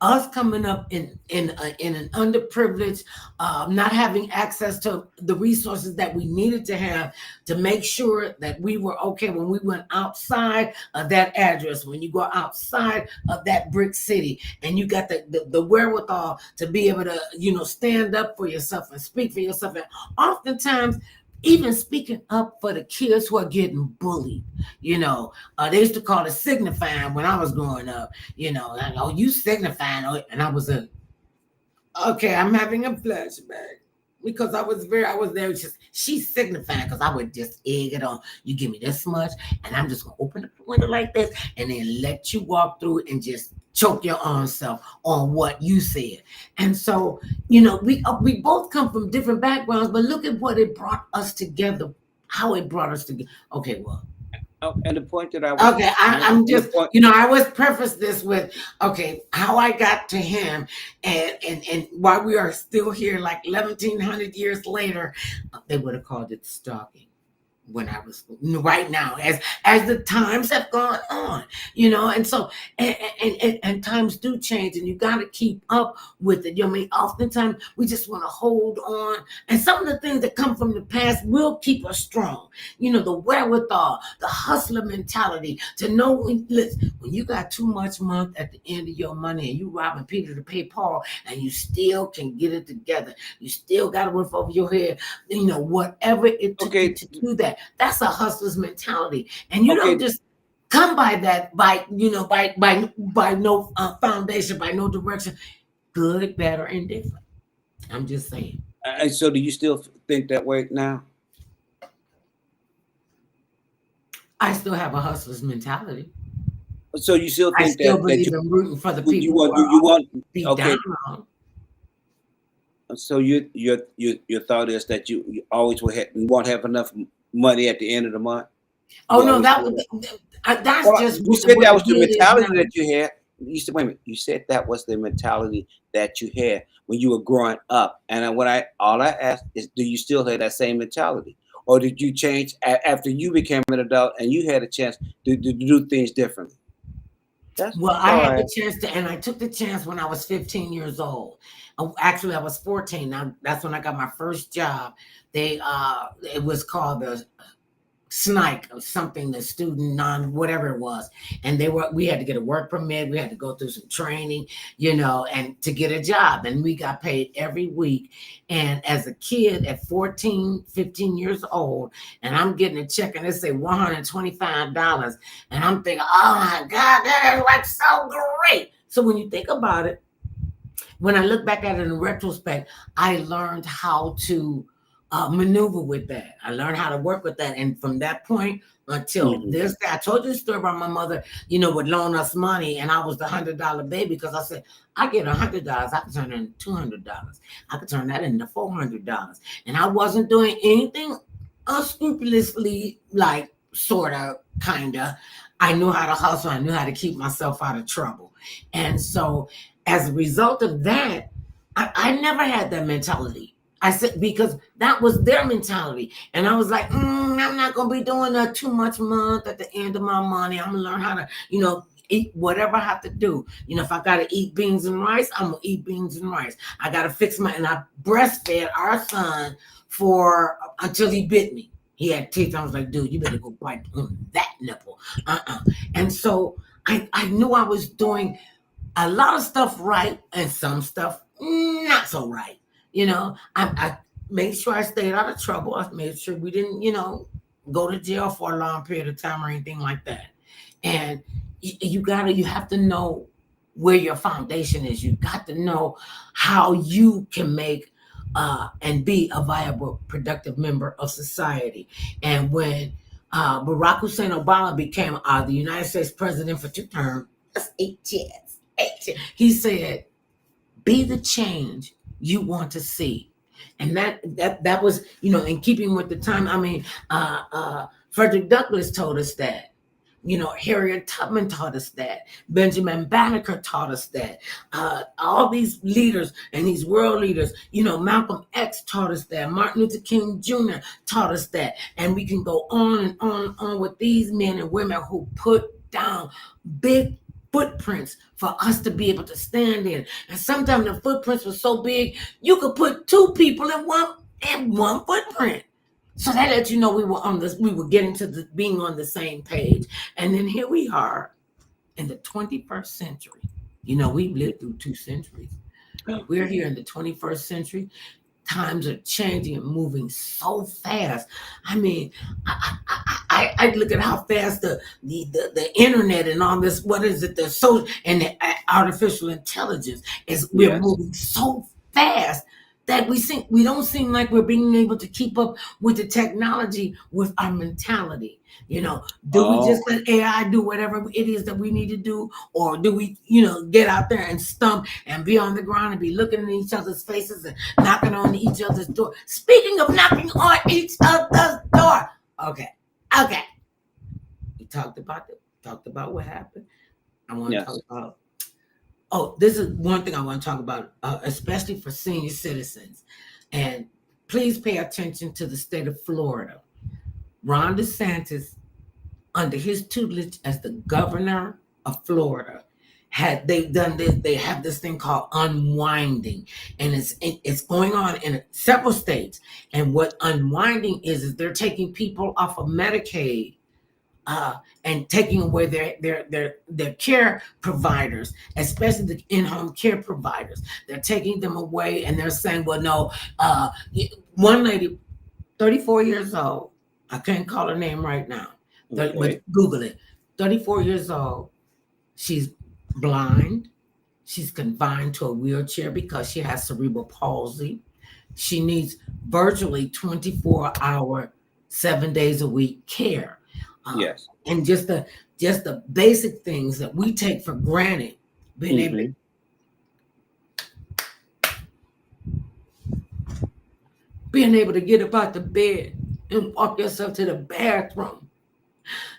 Us coming up in an underprivileged, not having access to the resources that we needed to have to make sure that we were okay when we went outside of that address, when you go outside of that brick city, and you got the wherewithal to be able to, stand up for yourself and speak for yourself. And oftentimes, even speaking up for the kids who are getting bullied, they used to call it signifying when I was growing up. You signifying, and I was okay. I'm having a flashback because I was there. She's signifying because I would just egg it on. You give me this much, and I'm just gonna open up the window like this, and then let you walk through and just choke your own self on what you said. And so, we both come from different backgrounds, but look at what it brought us together, how it brought us together. Okay, well. And the point that I was... Okay, I'm just, I always preface this with, how I got to him and why we are still here like 1,100 years later, they would have called it stalking. When I was right now, as the times have gone on, and so and times do change, and you got to keep up with it. Oftentimes we just want to hold on, and some of the things that come from the past will keep us strong. The wherewithal, the hustler mentality to know when you got too much month at the end of your money, and you robbing Peter to pay Paul, and you still can get it together. You still got a roof over your head. Whatever it took to do that. That's a hustler's mentality, and you don't just come by that by no foundation, by no direction, good, bad, or indifferent. I'm just saying. And so, do you still think that way now? I still have a hustler's mentality. So you still think I believe in rooting for the people you want be okay. down. So your thought is that you always won't have enough money at the end of the month? Oh no, that's just. You said that was the mentality that you had. You said, wait a minute. You said that was the mentality that you had when you were growing up. And all I asked is, do you still have that same mentality, or did you change after you became an adult and you had a chance to do things differently? I had the chance to, and I took the chance when I was 15 years old. Actually, I was 14. Now that's when I got my first job. It was called the SNIC or something, the student whatever it was. And we had to get a work permit. We had to go through some training, and to get a job. And we got paid every week. And as a kid at 14, 15 years old, and I'm getting a check and they say $125. And I'm thinking, oh my God, that is like so great. So when you think about it, when I look back at it in retrospect, I learned how to maneuver with that. I learned how to work with that. And from that point until this day, I told you the story about my mother, would loan us money. And I was the $100 baby because I said, I get $100. I could turn it into $200. I could turn that into $400. And I wasn't doing anything unscrupulously, like sort of, kind of. I knew how to hustle. I knew how to keep myself out of trouble. And so as a result of that, I never had that mentality. I said, because that was their mentality. And I was like, I'm not going to be doing a too much month at the end of my money. I'm going to learn how to, eat whatever I have to do. If I got to eat beans and rice, I'm going to eat beans and rice. I got to fix and I breastfed our son until he bit me. He had teeth. I was like, dude, you better go bite on that nipple. And so I knew I was doing a lot of stuff right and some stuff not so right. I made sure I stayed out of trouble. I made sure we didn't, go to jail for a long period of time or anything like that. And you have to know where your foundation is. You got to know how you can make and be a viable, productive member of society. And when Barack Hussein Obama became the United States president for 2 terms, that's 8 years. He said, be the change you want to see. And that was, in keeping with the time. I mean, Frederick Douglass told us that. Harriet Tubman taught us that. Benjamin Banneker taught us that. All these leaders and these world leaders, Malcolm X taught us that. Martin Luther King Jr. taught us that. And we can go on and on and on with these men and women who put down big footprints for us to be able to stand in. And sometimes the footprints were so big, you could put 2 people in one footprint. So that lets you know we were getting to being on the same page. And then here we are in the 21st century. We've lived through 2 centuries. We're here in the 21st century. Times are changing and moving so fast. I mean, I look at how fast the internet and all this, what is it, the social and the artificial intelligence we're moving so fast that we don't seem like we're being able to keep up with the technology with our mentality. We just let AI do whatever it is that we need to do, or do we, get out there and stump and be on the ground and be looking in each other's faces and knocking on each other's door? Speaking of knocking on each other's door, okay, we talked about what happened. I want to talk about. Oh, this is one thing I want to talk about, especially for senior citizens. And please pay attention to the state of Florida. Ron DeSantis, under his tutelage as the governor of Florida, they have this thing called unwinding, and it's going on in several states. And what unwinding is they're taking people off of Medicaid and taking away their care providers, especially the in-home care providers. They're taking them away, and they're saying, well, no, one lady, 34 years old, I can't call her name right now, but Google it, 34 years old, she's blind, she's confined to a wheelchair because she has cerebral palsy. She needs virtually 24-hour, 7 days a week care. Yes. And just the basic things that we take for granted, being able to get up out the bed and walk yourself to the bathroom,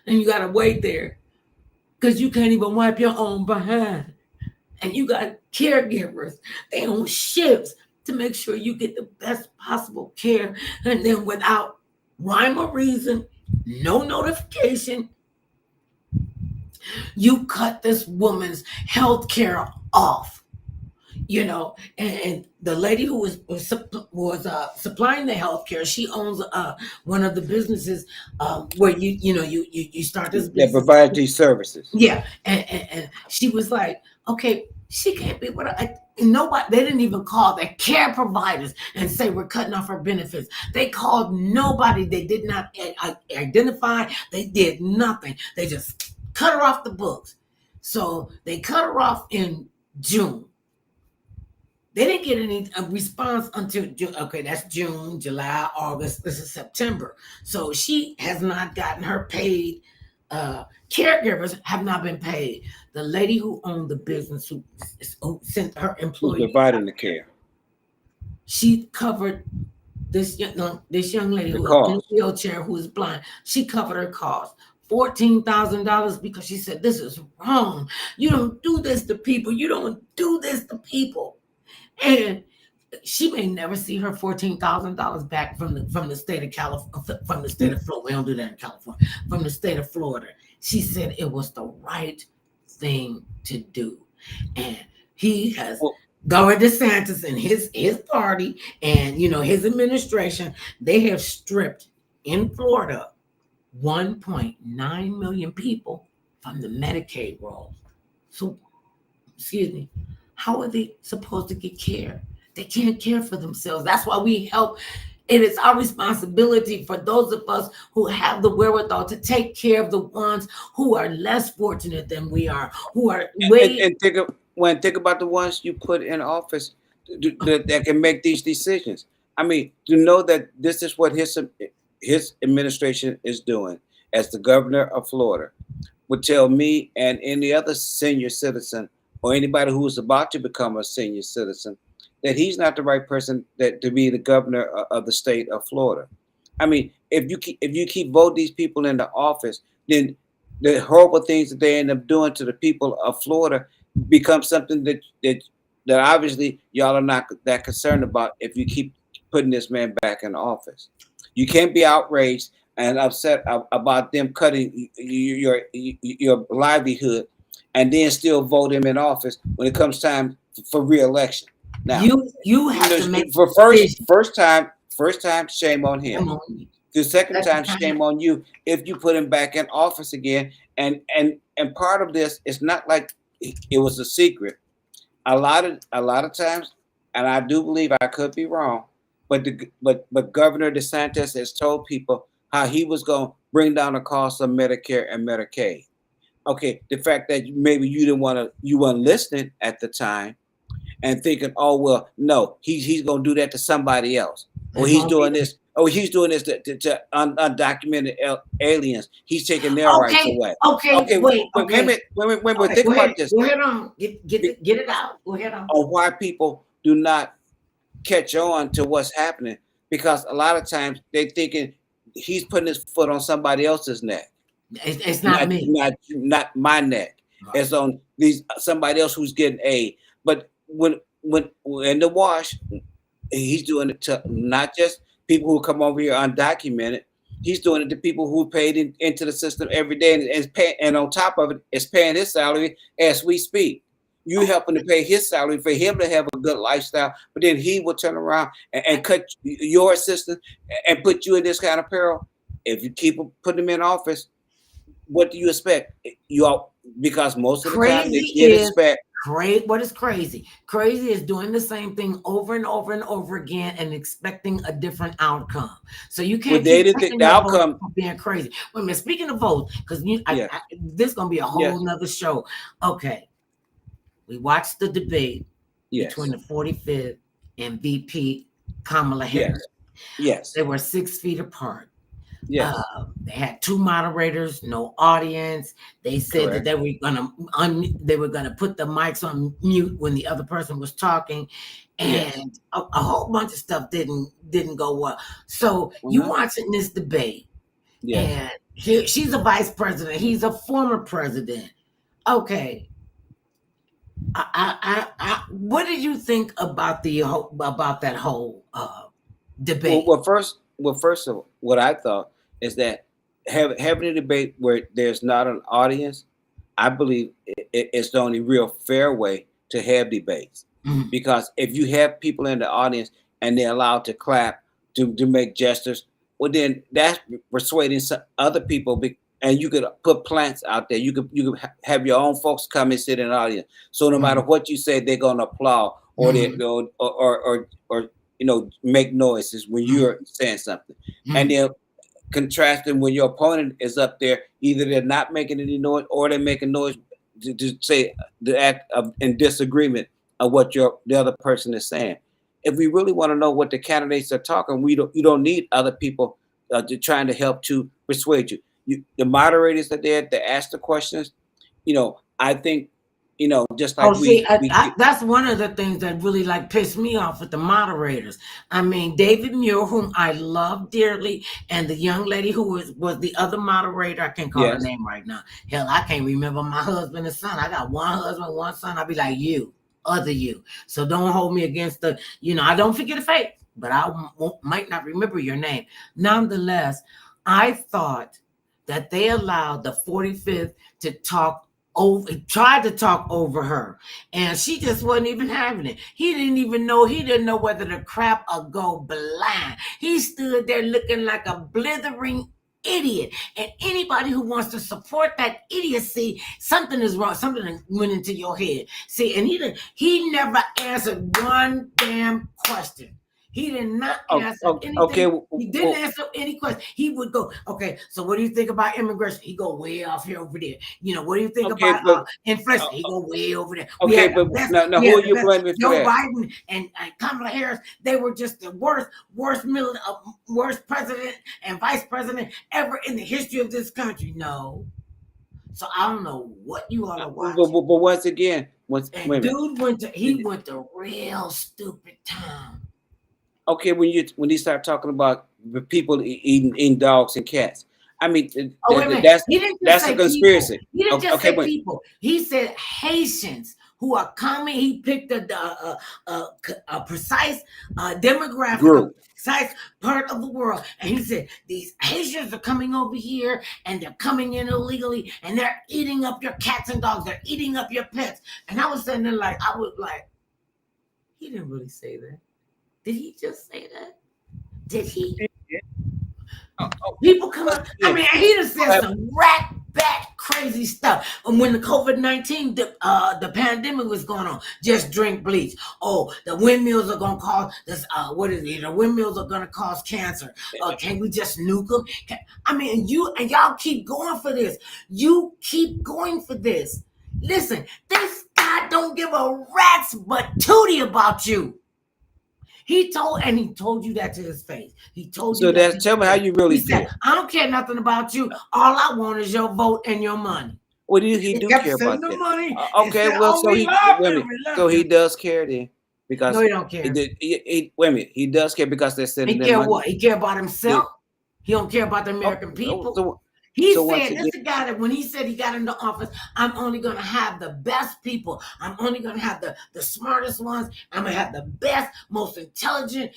and you gotta wait there because you can't even wipe your own behind, and you got caregivers, they on shifts to make sure you get the best possible care, and then without rhyme or reason, no notification, you cut this woman's health care off. And the lady who was supplying the health care, she owns one of the businesses where you start this business. That provide these services. Yeah, and she was like, okay, she can't be what nobody. They didn't even call their care providers and say we're cutting off her benefits. They called nobody. They did not identify. They did nothing. They just cut her off the books. So they cut her off in June. They didn't get any response until June. Okay, that's June, July, August. This is September. So she has not gotten her paid. Caregivers have not been paid. The lady who owned the business, who sent her employees, who's providing the care, she covered this young lady who was in a wheelchair, who is blind. She covered her costs. $14,000 because she said, this is wrong. You don't do this to people. You don't do this to people. And she may never see her $14,000 back from the state of California, from the state of Florida. We don't do that in California. From the state of Florida, she said it was the right thing to do, and he has. Well, Governor DeSantis and his party and his administration, they have stripped in Florida 1.9 million people from the Medicaid rolls. So, excuse me, how are they supposed to get care? They can't care for themselves. That's why we help. It is our responsibility for those of us who have the wherewithal to take care of the ones who are less fortunate than we are, who are way. And think about the ones you put in office that can make these decisions. I mean, to know that this is what his administration is doing as the governor of Florida would tell me and any other senior citizen or anybody who is about to become a senior citizen that he's not the right person to be the governor of the state of Florida. I mean, if you keep voting these people into office, then the horrible things that they end up doing to the people of Florida become something that obviously y'all are not that concerned about if you keep putting this man back in office. You can't be outraged and upset about them cutting your livelihood and then still vote him in office when it comes time for re-election. Now you have to make for first time, shame on him. The second time, shame on you if you put him back in office again. And part of this is not like it was a secret. A lot of times, and I do believe I could be wrong, but Governor DeSantis has told people how he was going to bring down the cost of Medicare and Medicaid. Okay, the fact that maybe you weren't listening at the time and thinking, oh well, no, he's going to do that to somebody else, or he's doing this. Oh, he's doing this to undocumented aliens. He's taking their rights away. Okay, wait. Wait. Think about this. Go ahead on. Get it out. Go ahead on. Or why people do not catch on to what's happening, because a lot of times they thinking he's putting his foot on somebody else's neck. It's not me. Not my neck. Right. It's on somebody else who's getting aid. But when in the wash, he's doing it to not just people who come over here undocumented. He's doing it to people who paid into the system every day and on top of it, is paying his salary as we speak. You helping to pay his salary for him to have a good lifestyle, but then he will turn around and cut your assistance and put you in this kind of peril. If you keep putting him in office, what do you expect? Because most of the time they can't expect. What is crazy? Crazy is doing the same thing over and over and over again and expecting a different outcome. So you can't the outcome being crazy. Wait a minute, speaking of votes, because this is gonna be a whole nother show. Okay. We watched the debate between the 45th and VP Kamala Harris. Yes. They were 6 feet apart. Yeah, they had 2 moderators, no audience. They said that they were gonna put the mics on mute when the other person was talking, and a whole bunch of stuff didn't go well. So you watching this debate, and she's a vice president. He's a former president. Okay, what did you think about that whole debate? Well, first of all, what I thought is that having a debate where there's not an audience, I believe it's the only real fair way to have debates. Mm-hmm. Because if you have people in the audience and they're allowed to clap, to make gestures, well, then that's persuading some other people. And you could put plants out there. You could have your own folks come and sit in the audience. So no matter what you say, they're gonna applaud or they go or make noises when you're saying something. And then contrasting when your opponent is up there, either they're not making any noise or they're making noise to say the act of in disagreement of what the other person is saying. If we really want to know what the candidates are talking, you don't need other people trying to help to persuade you. The moderators are there to ask the questions. I think. Just like that's one of the things that really pissed me off with the moderators. I mean, David Muir, whom I love dearly, and the young lady who was the other moderator. I can't call her name right now. Hell, I can't remember my husband and son. I got one husband, one son. I'll be like you. other you. So don't hold me against the, I don't forget a face, but I might not remember your name. Nonetheless, I thought that they allowed the 45th to tried to talk over her, and she just wasn't even having it. He didn't know whether to crap or go blind. He stood there looking like a blithering idiot, and anybody who wants to support that idiocy, something is wrong. Something went into your head. See, and he never answered one damn question. He did not answer anything. Okay, he didn't answer any question. He would go, okay, so what do you think about immigration? He go way off here over there. What do you think about inflation? He go way over there. Okay, but now who are you blaming for Joe that? Biden and Kamala Harris, they were just the worst president and vice president ever in the history of this country. No. So I don't know what you all are watching. But once again, dude went to real stupid time. Okay, when you start talking about the people eating dogs and cats, I mean, that's a conspiracy. People. He didn't just say people. He said Haitians who are coming. He picked a precise demographic, group, precise part of the world, and he said these Haitians are coming over here and they're coming in illegally and they're eating up your cats and dogs. They're eating up your pets. And I was sitting there he didn't really say that. Did he just say that? Did he? People come up. I mean, he just said some rat bat crazy stuff. And when the COVID-19, the pandemic was going on, just drink bleach. Oh, the windmills are going to cause this. The windmills are going to cause cancer. Can we just nuke them? Y'all keep going for this. You keep going for this. Listen, this guy don't give a rat's but tootie about you. He told you that to his face. He told you. So tell me how you really feel. I don't care nothing about you. All I want is your vote and your money. Well, he do care about that. Money okay, well, so he does care then, because no, he don't care. Wait a minute, he does care because they're sending him money. What? He care about himself. He don't care about the American people. He said, this is the guy that when he said he got into office, I'm only going to have the best people. I'm only going to have the smartest ones. I'm going to have the best, most intelligent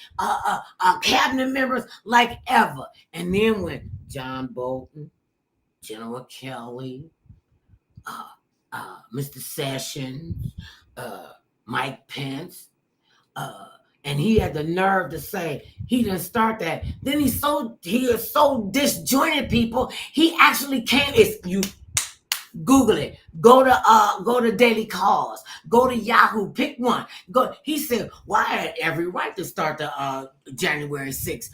cabinet members like ever. And then when John Bolton, General Kelly, Mr. Sessions, Mike Pence, and he had the nerve to say he didn't start that. Then he is so disjointed, people. He actually came. You Google it. Go to Daily Cause. Go to Yahoo. Pick one. Go. He said, "Well, I had every right to start the January 6th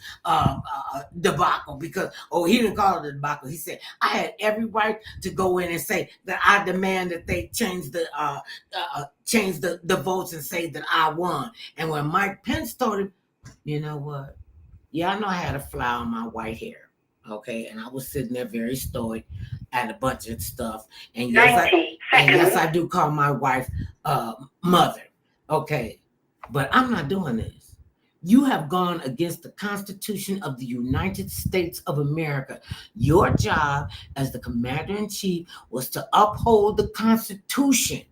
debacle because he didn't call it a debacle. He said I had every right to go in and say that I demand that they change the votes and say that I won." And when Mike Pence told him, you know what? Yeah, I know I had a flower in my white hair. Okay, and I was sitting there very stoic at a bunch of stuff. And yes, I do call my wife mother. Okay, but I'm not doing this. You have gone against the Constitution of the United States of America. Your job as the commander-in-chief was to uphold the Constitution.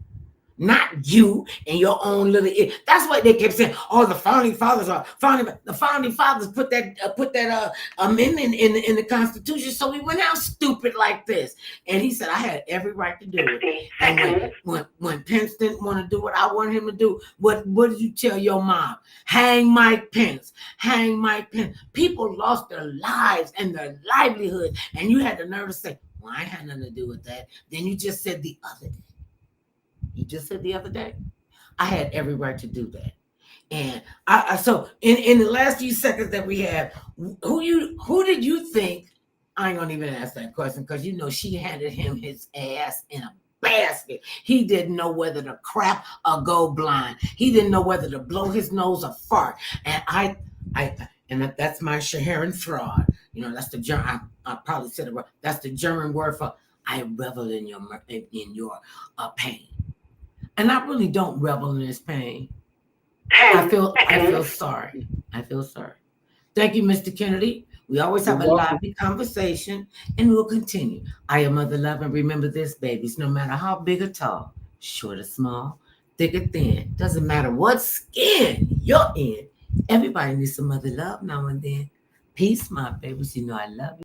Not you and your own little. That's what they kept saying. Oh, the founding fathers the founding fathers put that amendment in the Constitution, so we went out stupid like this. And he said I had every right to do it. And when Pence didn't want to do what I wanted him to do, what did you tell your mom? Hang Mike Pence. Hang Mike Pence. People lost their lives and their livelihood, and you had the nerve to say, "Well, I had nothing to do with that." Then you just said the other day. You just said the other day, I had every right to do that. And so in the last few seconds that we have, who did you think? I ain't gonna even ask that question because she handed him his ass in a basket. He didn't know whether to crap or go blind. He didn't know whether to blow his nose or fart. And and that's my coherent fraud. That's the German. I probably said it wrong. That's the German word for I revel in your pain. And I really don't revel in his pain. I feel sorry. I feel sorry. Thank you, Mr. Kennedy. We always have a lively conversation, and we'll continue. I am Mother Love, and remember this, babies, no matter how big or tall, short or small, thick or thin. Doesn't matter what skin you're in. Everybody needs some mother love now and then. Peace, my babies. You know I love you.